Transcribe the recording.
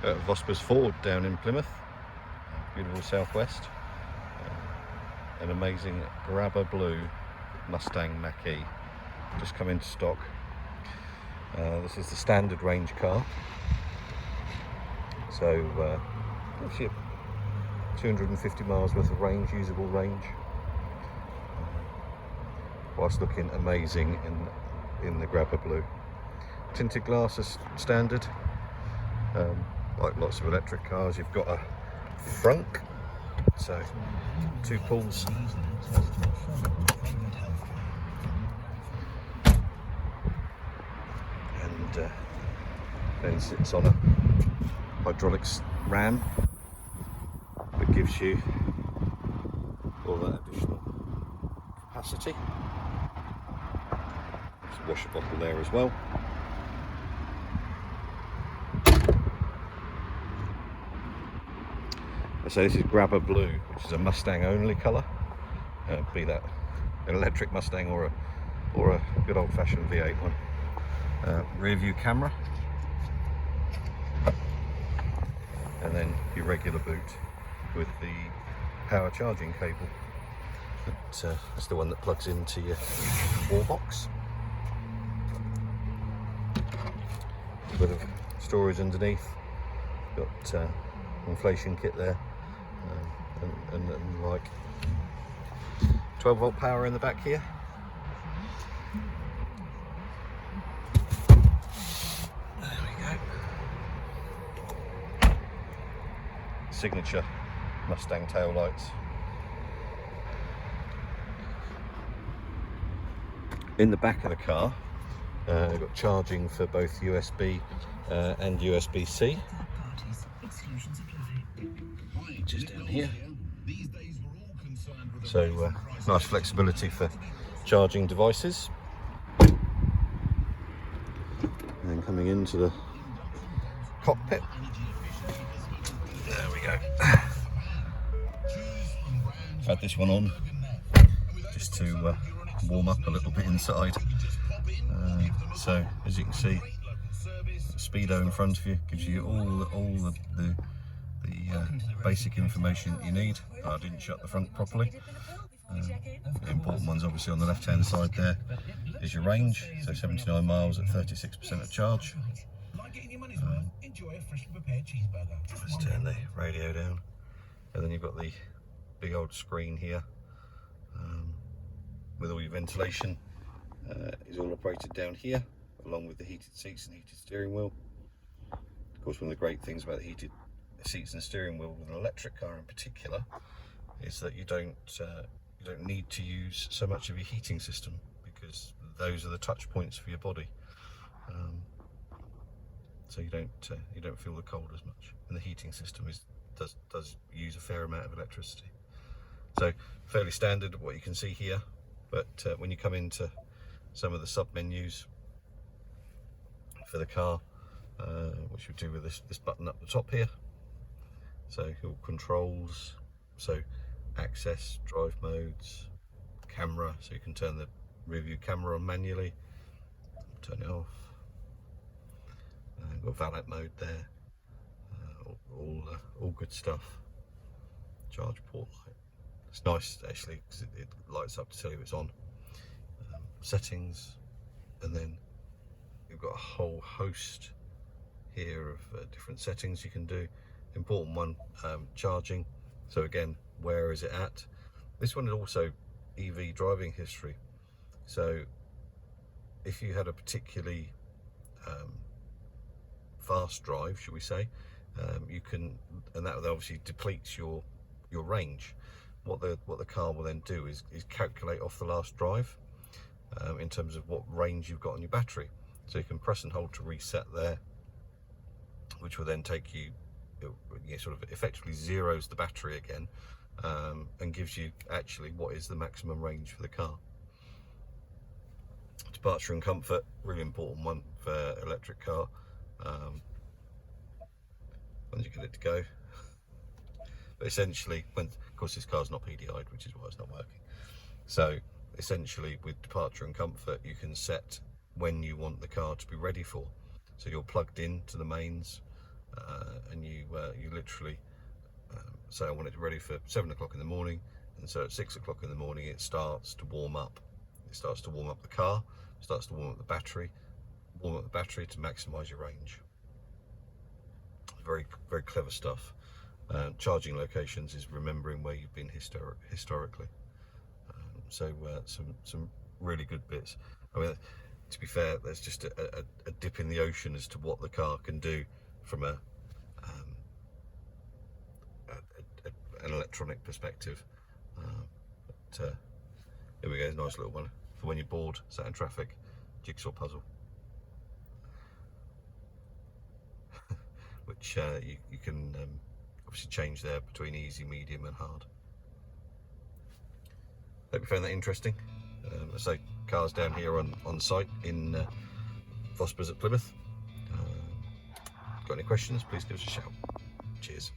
at Vospers Ford down in Plymouth, beautiful southwest. An amazing grabber blue Mustang Mach just come into stock. This is the standard range car, so gives you 250 miles worth of range, usable range, whilst looking amazing in the grabber blue. Tinted glass is standard. Like lots of electric cars, you've got a frunk, so 2 pulls, and then sits on a hydraulics ram that gives you all that additional capacity. There's a washer bottle there as well. So this is grabber blue, which is a Mustang only colour, be that an electric Mustang or a good old-fashioned V8 one. Rear view camera, and then your regular boot with the power charging cable. That's the one that plugs into your wall box. A bit of storage underneath. Got inflation kit there. And like 12 volt power in the back here. There we go. Signature Mustang tail lights. In the back of the car, we've got charging for both USB and USB-C. Just down here. So nice flexibility for charging devices. And then coming into the cockpit. There we go. I've had this one on just to warm up a little bit inside. So as you can see, speedo in front of you gives you all the basic information that you need. I didn't shut the front properly. The important ones obviously on the left hand side there is your range, so 79 miles at 36% of charge. Let's turn the radio down, and then you've got the big old screen here with all your ventilation. Is all operated down here, along with the heated seats and heated steering wheel. Of course, one of the great things about the heated seats and steering wheel with an electric car in particular is that you don't need to use so much of your heating system, because those are the touch points for your body, so you don't feel the cold as much, and the heating system does use a fair amount of electricity. So fairly standard what you can see here, but when you come into some of the sub menus for the car, which we do with this button up the top here. So your controls, so access, drive modes, camera, so you can turn the rear view camera on manually, turn it off. Got valet mode there, all good stuff. Charge port light. It's nice actually because it lights up to tell you it's on. Settings, and then you've got a whole host here of different settings you can do. Important one, charging. So again, where is it at? This one is also EV driving history. So if you had a particularly fast drive, should we say, you can, and that obviously depletes your range. What the car will then do is calculate off the last drive in terms of what range you've got on your battery. So you can press and hold to reset there, which will then take you, sort of effectively zeroes the battery again, and gives you actually what is the maximum range for the car. Departure and comfort, really important one for electric car. Once you get it to go, but essentially, of course this car's not PDI'd, which is why it's not working. So essentially, with departure and comfort, you can set when you want the car to be ready for. So you're plugged in to the mains, and you literally say I want it ready for 7 o'clock in the morning, and so at 6 o'clock in the morning it starts to warm up. It starts to warm up the car, starts to warm up the battery to maximise your range. Very, very clever stuff. Charging locations is remembering where you've been historically. So some really good bits. I mean, to be fair, there's just a dip in the ocean as to what the car can do from an electronic perspective. But here we go, nice little one for when you're bored, sat in traffic, jigsaw puzzle. Which you can obviously change there between easy, medium and hard. Hope you found that interesting. I say cars down here on site in Vospers at Plymouth. Got any questions, please give us a shout. Cheers.